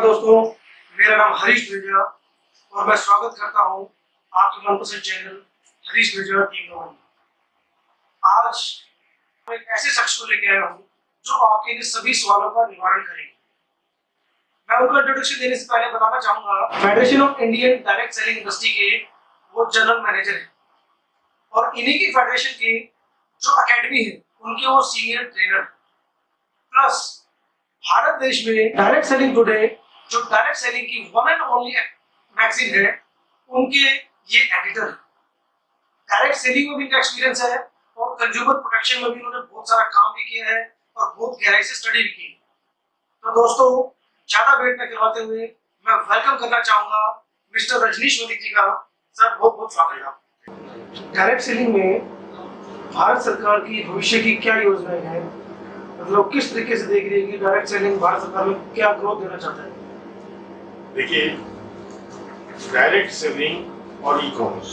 दोस्तों, मेरा नाम हरीश मिर्जा और मैं स्वागत करता हूं आपके मनपसंद चैनल हरीश मिर्जा टीम में। आज मैं एक ऐसे शख्स को लेके आया हूं जो आपके इन सभी सवालों का निवारण करेंगे। मैं उनको इंट्रोडक्शन देने से पहले बताना चाहूंगा, federation of Indian direct selling industry के वो जनरल मैनेजर हैं और इन्हीं की फेडरेशन की जो अकेडमी है उनके वो सीनियर ट्रेनर। प्लस भारत देश में डायरेक्ट सेलिंग टुडे जो डायरेक्ट सेलिंग की वन एंड ओनली मैगजीन है उनके ये एडिटर। डायरेक्ट सेलिंग में भी इनका एक्सपीरियंस है और कंज्यूमर प्रोटेक्शन में भी उन्होंने बहुत सारा काम भी किया है और बहुत गहराई से स्टडी भी की है। तो दोस्तों, ज्यादा वेट न करवाते हुए मैं वेलकम करना चाहूंगा मिस्टर रजनीश मलिक जी का। सर, बहुत बहुत स्वागत है आपका। डायरेक्ट सेलिंग में भारत सरकार की भविष्य की क्या योजनाएं हैं, मतलब किस तरीके से देख रही है कि डायरेक्ट सेलिंग भारत सरकार में क्या ग्रोथ देना चाहता है? देखिए, डायरेक्ट सेलिंग और ई कॉमर्स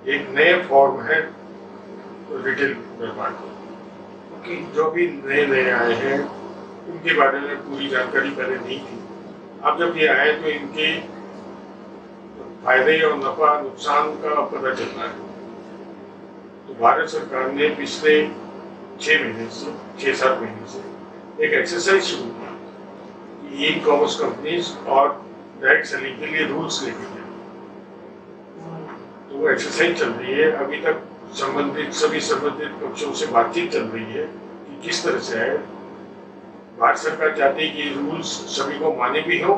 एक नए फॉर्म है रिटेल व्यापार का। जो भी नए आए हैं उनके बारे में पूरी जानकारी पहले नहीं थी। अब जब ये आए तो इनके फायदे और नफा नुकसान का पता चल रहा है। तो भारत सरकार ने पिछले 6-7 महीने से एक एक्सरसाइज शुरू किया कि ई कॉमर्स कंपनीज और डायरेक्ट सेलिंग के लिए रूल्स लेके गए। तो वो एक्सरसाइज चल रही है। अभी तक सभी संबंधित पक्षों से बातचीत चल रही है कि किस तरह से है। भारत सरकार चाहती है कि रूल्स सभी को माने भी हो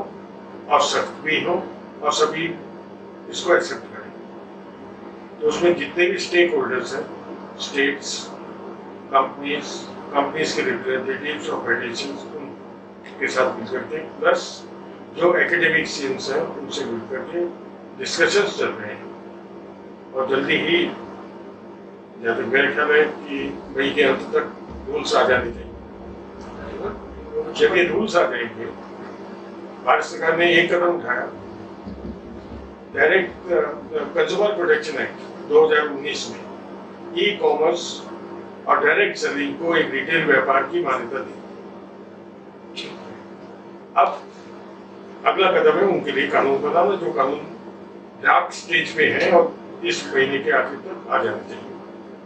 और सख्त भी हो और सभी इसको एक्सेप्ट करें। तो उसमें जितने भी स्टेक होल्डर्स हैं, स्टेट्स, कंपनीज के रिप्रेजेंटेटिव्स और फेडरेशंस, उनके साथ मिलकर के, प्लस जो एकेडमिशियंस हैं उनसे मिलकर के डिस्कशंस चल रहे हैं। और जल्दी ही, जैसे मेरा ख्याल है कि मई के अंत तक रूल्स आ जाने चाहिए। जब ये रूल्स आ जाएंगे, भारत सरकार ने एक कदम उठाया, डायरेक्ट कंज्यूमर प्रोटेक्शन एक्ट 2019 में ई कॉमर्स और डायरेक्ट सेलिंग को एक रिटेल व्यापार की मान्यता दी। अब अगला कदम है उनके लिए कानून बनाना, जो कानून ड्राफ्ट स्टेज पे है और इस महीने के आखिर तक आ जाना चाहिए।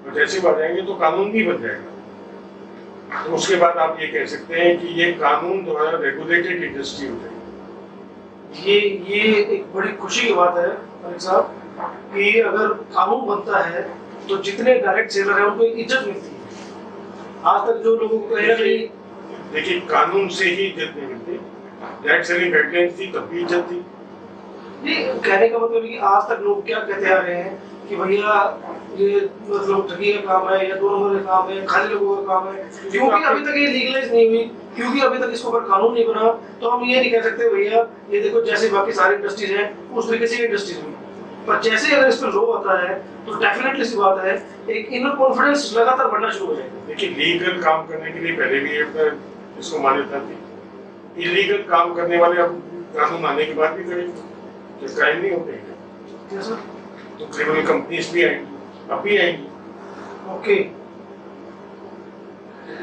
और जैसे आ जाएंगे तो कानून भी बन जाएगा। तो उसके बाद आप ये कह सकते हैं कि ये कानून द्वारा रेगुलेटेड इंडस्ट्री हो जाएगी। ये एक बड़ी खुशी की बात है मलिक साहब कि अगर कानून बनता है तो जितने डायरेक्ट सेलर हैं उनको इज्जत मिलती है। आज तक जो लोगों को देखिए, कानून से ही इज्जत नहीं मिलती। डायरेक्ट सेलिंग गाइडलाइंस थी तब भी इज्जत थी। नहीं, कहने का मतलब कि आज तक लोग क्या कहते आ रहे हैं कि भैया ये मतलब ठगी का काम है या 2 नंबर का काम है, खाली लोगों का काम है, क्योंकि अभी तक ये लीगलाइज नहीं हुई, क्योंकि अभी तक इसके ऊपर कानून नहीं बना। तो हम ये नहीं कह सकते भैया ये देखो जैसे बाकी सारी इंडस्ट्रीज हैं उस तरीके से इंडस्ट्रीज में, पर जैसे अगर इस पर लॉ आता है तो डेफिनेटली सी बात है एक इनर कॉन्फिडेंस लगातार बढ़ना शुरू हो जाएगा। देखिए, लीगल काम करने के लिए पहले भी इसको मान्यता थी। इलीगल काम करने वाले अब कानून आने के बाद भी करेंगे, तो क्राइम नहीं होते हैं। तो क्रिमिनल कंपनीज भी आएंगी, अब भी आएंगी। ओके,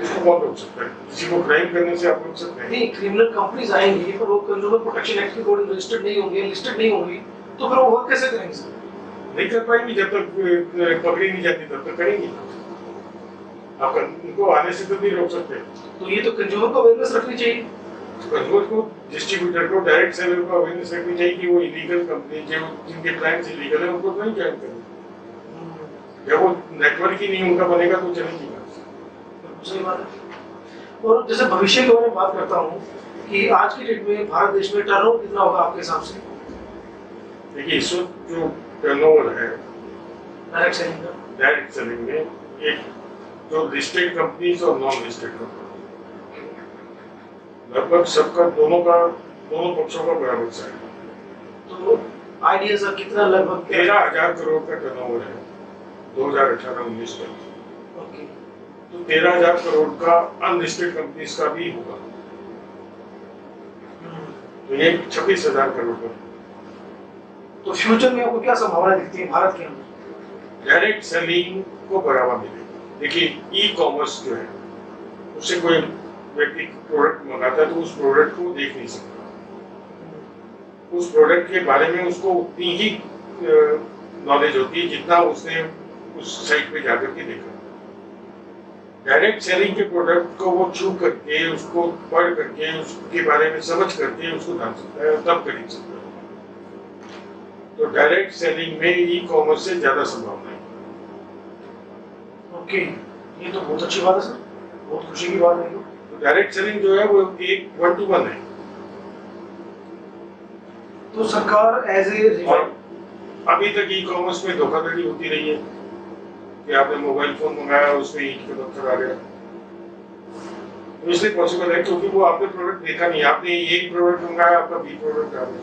इसको कौन रोक सकता है? किसी को क्राइम करने से आप रोक सकते हैं? नहीं, क्रिमिनल कंपनीज आएंगी पर वो कंज्यूमर प्रोटेक्शन एक्ट के अकॉर्डिंग रजिस्टर्ड नहीं होंगे, लिस्टेड नहीं होंगी, तो फिर वो वर्क कैसे करेंगे सर? नहीं कर पाएंगी। जब तक पकड़ी नहीं जाती तब तक करेंगी। आप उनको आने से तो नहीं रोक सकते। तो ये तो कंज्यूमर को अवेयरनेस रखनी चाहिए। कंज्यूमर को, डिस्ट्रीब्यूटर को, डायरेक्ट सेलर को अवेयरनेस रखनी चाहिए कि वो इलीगल कंपनी जिनके प्लान्स इलीगल है उनको नहीं ज्वाइन करें। जब वो नेटवर्क ही नहीं उनका बनेगा तो चलेगी बात। सही बात है। और जैसे भविष्य के बारे में बात करता हूँ कि आज की डेट में भारत देश में टर्नओवर कितना होगा आपके हिसाब से? देखिए, इस वक्त जो टर्नओवर है डायरेक्ट सेलिंग में, एक जो लिस्टेड कंपनीज और नॉन लिस्टेड कंपनी, लगभग सबका दोनों पक्षों का बराबर सा है। तो आइडिया सर कितना? लगभग 13,000 करोड़ का टर्नओवर है 2018-19 में। ओके, तो 13,000 करोड़ का अनलिस्टेड कंपनीज का भी होगा, तो ये 26,000 करोड़ का। तो फ्यूचर में आपको क्या संभावना दिखती है भारत के अंदर? डायरेक्ट सेलिंग को बढ़ावा मिलेगा। देखिए, ई कॉमर्स जो है उससे कोई व्यक्ति प्रोडक्ट मंगाता है तो उस प्रोडक्ट को देख नहीं सकता, उस प्रोडक्ट के बारे में उसको उतनी ही नॉलेज होती है जितना उसने उस साइट पे जाकर के देखा। डायरेक्ट सेलिंग के प्रोडक्ट को वो छू करके, उसको पढ़ करके, उसके बारे में समझ करके उसको जान सकता है, तब खरीद सकता है। तो डायरेक्ट सेलिंग में ई कॉमर्स से ज्यादा संभावना है। ओके, ये तो बहुत अच्छी बात है सर, बहुत खुशी की बात है। तो डायरेक्ट सेलिंग जो है वो एक 1-to-1 है। तो सरकार एज ए और अभी तक ई कॉमर्स में धोखाधड़ी होती रही है कि आपने मोबाइल फोन मंगाया, उसमें ईंट का पत्थर आ गया। तो इसलिए पॉसिबल है क्योंकि वो आपने प्रोडक्ट देखा नहीं, आपने एक प्रोडक्ट मंगाया, आपका बी प्रोडक्ट आ गया।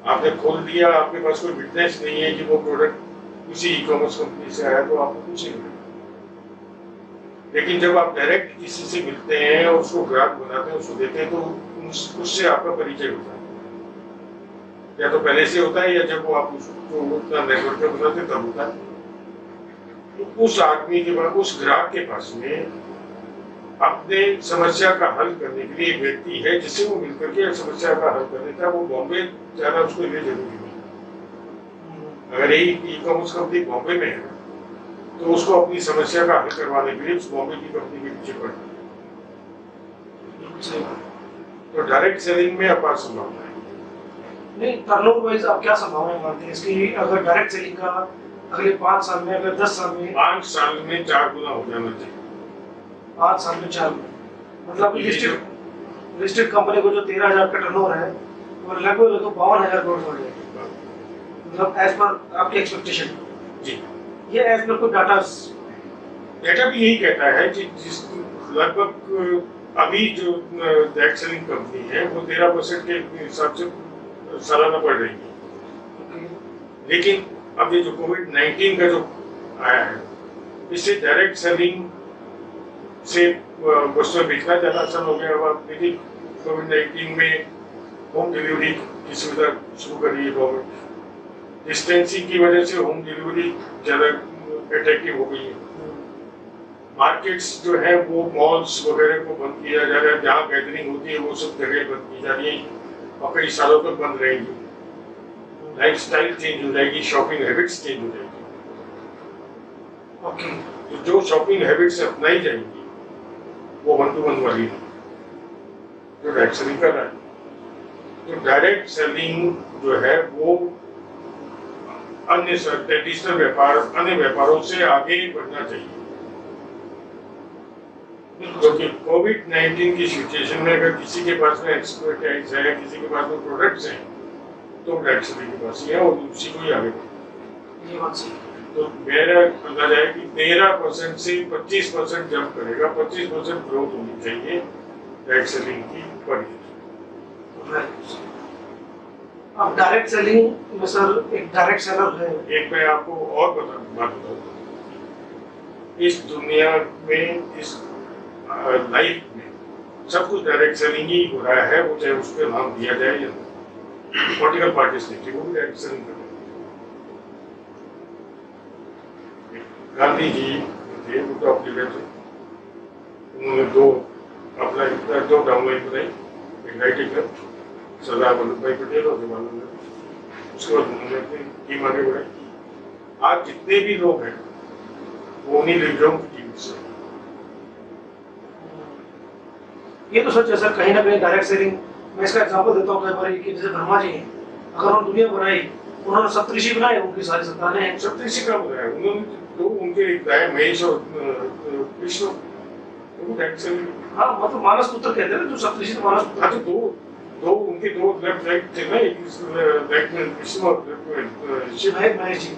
आपने खोल दिया, आपके पास कोई विटनेस नहीं है कि वो प्रोडक्ट उसी ई कॉमर्स कंपनी से आया, तो आपको कुछ नहीं मिलेगा। लेकिन जब आप डायरेक्ट किसी से मिलते हैं और उसको ग्राहक बनाते हैं, उसको देते हैं, तो उससे आपका परिचय होता है, या तो पहले से होता है या जब वो आप उसको उतना नेटवर्क पे बनाते हैं तब होता है। तो उस आदमी के पास, उस ग्राहक के पास में अपने समस्या का हल करने के लिए एक व्यक्ति है जिससे वो मिलकर के समस्या का हल कर देता है। वो बॉम्बे जाना उसके लिए जरूरी नहीं। अगर यही ई कॉमर्स कंपनी बॉम्बे में है तो उसको अपनी समस्या का हल करवाने के लिए उस बॉम्बे की कंपनी के पीछे पड़ना है। तो डायरेक्ट सेलिंग में अपार संभावना है। नहीं, टर्नओवर वाइज आप क्या संभावना मानते हैं इसकी? अगर डायरेक्ट सेलिंग का अगले 5 साल में, अगर 10 साल में, 5 साल में 4 गुना हो जाना चाहिए। 5 साल में 4 गुना, मतलब लिस्टेड कंपनी को जो 13,000 का टर्नओवर है वो लगभग 52,000 करोड़ हो जाएगा, मतलब एज पर आपकी एक्सपेक्टेशन। जी, ये एज पर कोई डाटा भी यही कहता है कि जिस लगभग अभी जो डायरेक्ट सेलिंग कंपनी है वो 13% के हिसाब से सालाना बढ़ रही है। लेकिन अब ये जो कोविड-19 का जो आया है, इससे डायरेक्ट सेलिंग से वस्तुएं बेचना ज्यादा आसान हो गया। अब देखिए कोविड-19 में होम डिलीवरी की सुविधा शुरू कर दी है गवर्नमेंट। डिस्टेंसिंग की वजह से होम डिलीवरी ज्यादा अट्रैक्टिव हो गई है। मार्केट्स जो है वो मॉल्स वगैरह को बंद किया जा रहा है, जहाँ गैदरिंग होती है वो सब जगह बंद की जा रही है और कई सालों तक बंद रहेंगी। लाइफस्टाइल चेंज हो जाएगी, शॉपिंग हैबिट्स चेंज हो जाएगी। ओके, तो जो शॉपिंग हैबिट्स अपनाई जाएंगी वो 1-to-1 वाली है जो डायरेक्ट सेलिंग कर रहा है। तो डायरेक्ट सेलिंग जो है वो अन्य ट्रेडिशनल व्यापार, अन्य व्यापारों से आगे बढ़ना चाहिए। क्योंकि कोविड-19 की सिचुएशन में अगर किसी के पास में एक्सपर्टाइज है, किसी के पास में प्रोडक्ट्स हैं, तो डायरेक्ट सेलिंग के पास ही है और उसी को ही आगे बढ़े। ये बात सही। तो मेरा अंदाजा है कि 13% से 25% जंप करेगा, 25% ग्रोथ होनी चाहिए डायरेक्ट सेलिंग की पर ईयर। अब डायरेक्ट सेलिंग में सर एक डायरेक्ट सेलर है। एक मैं आपको और बात बताऊँ, इस दुनिया में, इस लाइफ में सब कुछ डायरेक्ट सेलिंग ही हो रहा है, वो चाहे उसका नाम दिया जाए या पॉलिटिकल पार्टीज नहीं, वो भी डायरेक्ट सेलिंग कर रहे हैं। गांधी जी थे, वो टॉप लीडर थे, उन्होंने दो डाउनलाइन बनाई, एक राइट एक लेफ्ट, सरदार वल्लभ भाई पटेल और जवाहरलाल नेहरू। उसके बाद उन्होंने अपनी टीम आगे बढ़ाई। आज जितने भी लोग हैं वो उन्हीं लीडरों की टीम से। ये तो सच है सर, कहीं ना कहीं डायरेक्ट सेलिंग, मैं इसका एग्जांपल देता हूँ कई बार कि जैसे ब्रह्मा जी हैं, अगर उन्होंने दुनिया बनाई, उन्होंने सप्तऋषि बनाए, उनकी सारी संतानें सप्तऋषि का बनाया उन्होंने, तो उनके महेश और विष्णु, वो डायरेक्ट सेलिंग। हाँ, मतलब मानस पुत्र कहते हैं ना, जो सप्तऋषि तो मानस पुत्र। हाँ, तो उनके दो लेफ्ट राइट थे ना, एक राइट में विष्णु और लेफ्ट में शिव। महेश जी,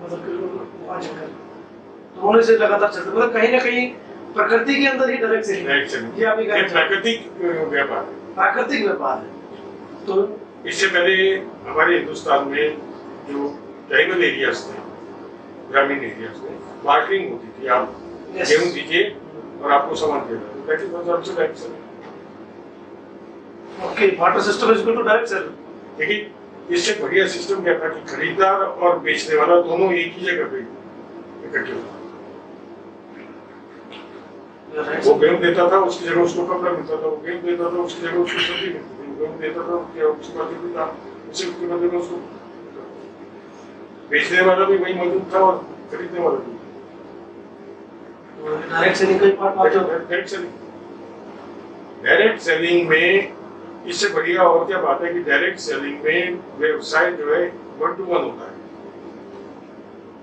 मतलब भगवान शंकर, तो उन्होंने से लगातार चलते, मतलब कहीं ना कहीं प्रकृति के अंदर ही डायरेक्ट सेलिंग। ये आपकी प्राकृतिक व्यापार है, प्राकृतिक व्यापार है। तो इससे पहले हमारे हिंदुस्तान में जो ट्राइबल एरियाज थे, ग्रामीण एरियाज में बार्टरिंग होती थी, आप गेहूं दीजिए और आपको सामान दे दें, that is also direct selling. Okay, barter system is equal to direct selling. लेकिन इससे बढ़िया सिस्टम क्या था कि खरीदार और बेचने वाला दोनों एक ही जगह पे इकट्ठे होते। वो गेहूं देता था, उसकी जगह उसको कपड़ा मिलता था, वो गेहूं देता था, उसकी जगह उसको सब्जी मिलती थी, गेहूं देता था, उसके बाद भी था, उसके बदले में उसको बेचने वाला भी वही मौजूद था और खरीदने वाला भी। डायरेक्ट सेलिंग का पार्ट आप जो डायरेक्ट सेलिंग में इससे बढ़िया और क्या बात है कि डायरेक्ट सेलिंग में व्यवसाय जो है 1-to-1 होता है,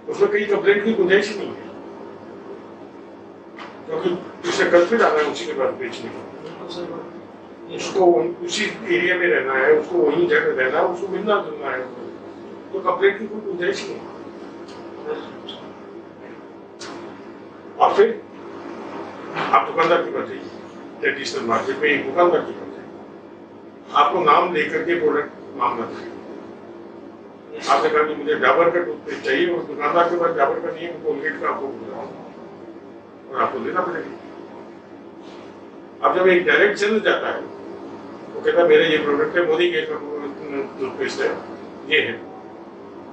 उसमें कहीं कंप्लेंट की गुंजाइश नहीं है, क्योंकि उसे कल फिर आना है उसी के बाद बेचने को, उसको उसी एरिया में रहना है, उसको वहीं जगह रहना है, उसको मिलना जुलना है, तो कंप्लेंट की कोई गुंजाइश नहीं है। और फिर आप दुकानदार की बात है, ट्रेडिशनल मार्केट में एक दुकानदार की बात है, आपको नाम लेकर के प्रोडक्ट मांगना चाहिए। आपने कहा कि मुझे डाबर का टूथपेस्ट चाहिए और दुकानदार के पास डाबर का नहीं है, कोलगेट का आपको बोल और आपको लेना पड़ेगा। अब जब एक डायरेक्ट सेल जाता है, वो कहता है मेरा ये प्रोडक्ट है, मोदी के टूथपेस्ट है, ये है,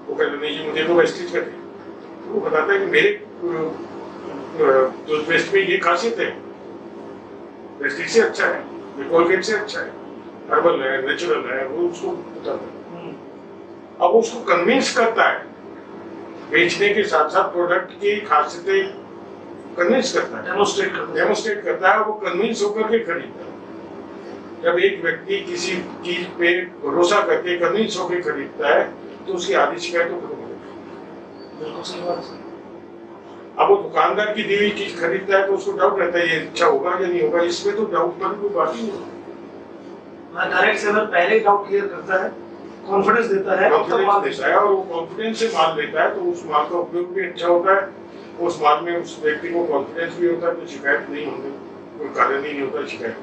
वो कहता नहीं जी मुझे तो वेस्टेज का चाहिए, तो वो बताता है कि मेरे टूथपेस्ट में ये खासियत है, वेस्टेज से अच्छा है, ये कोलगेट से अच्छा है, हर्बल है, नेचुरल है, वो उसको बताता है। अब उसको कन्विंस करता है, बेचने के साथ साथ प्रोडक्ट की खासियतें कन्विंस करता है, डेमोस्ट्रेट करता है, वो कन्विंस होकर के खरीदता है। जब एक व्यक्ति किसी चीज पे भरोसा करके कन्विंस होकर खरीदता है तो उसकी आधी शिकायतों खत्म हो जाती है। अब वो दुकानदार की दी हुई चीज खरीदता है तो उसको डाउट रहता है ये अच्छा होगा या नहीं होगा, इसमें तो डाउट पर कोई बात ही नहीं। डायरेक्ट सेलर पहले डाउट क्लियर करता है, कॉन्फिडेंस देता है, कॉन्फिडेंस देता है और वो कॉन्फिडेंस से माल लेता है, तो उस माल का उपयोग भी अच्छा होता है, उस माल में उस व्यक्ति को कॉन्फिडेंस भी होता है, तो शिकायत नहीं होगी, कोई कारण ही नहीं होता शिकायत।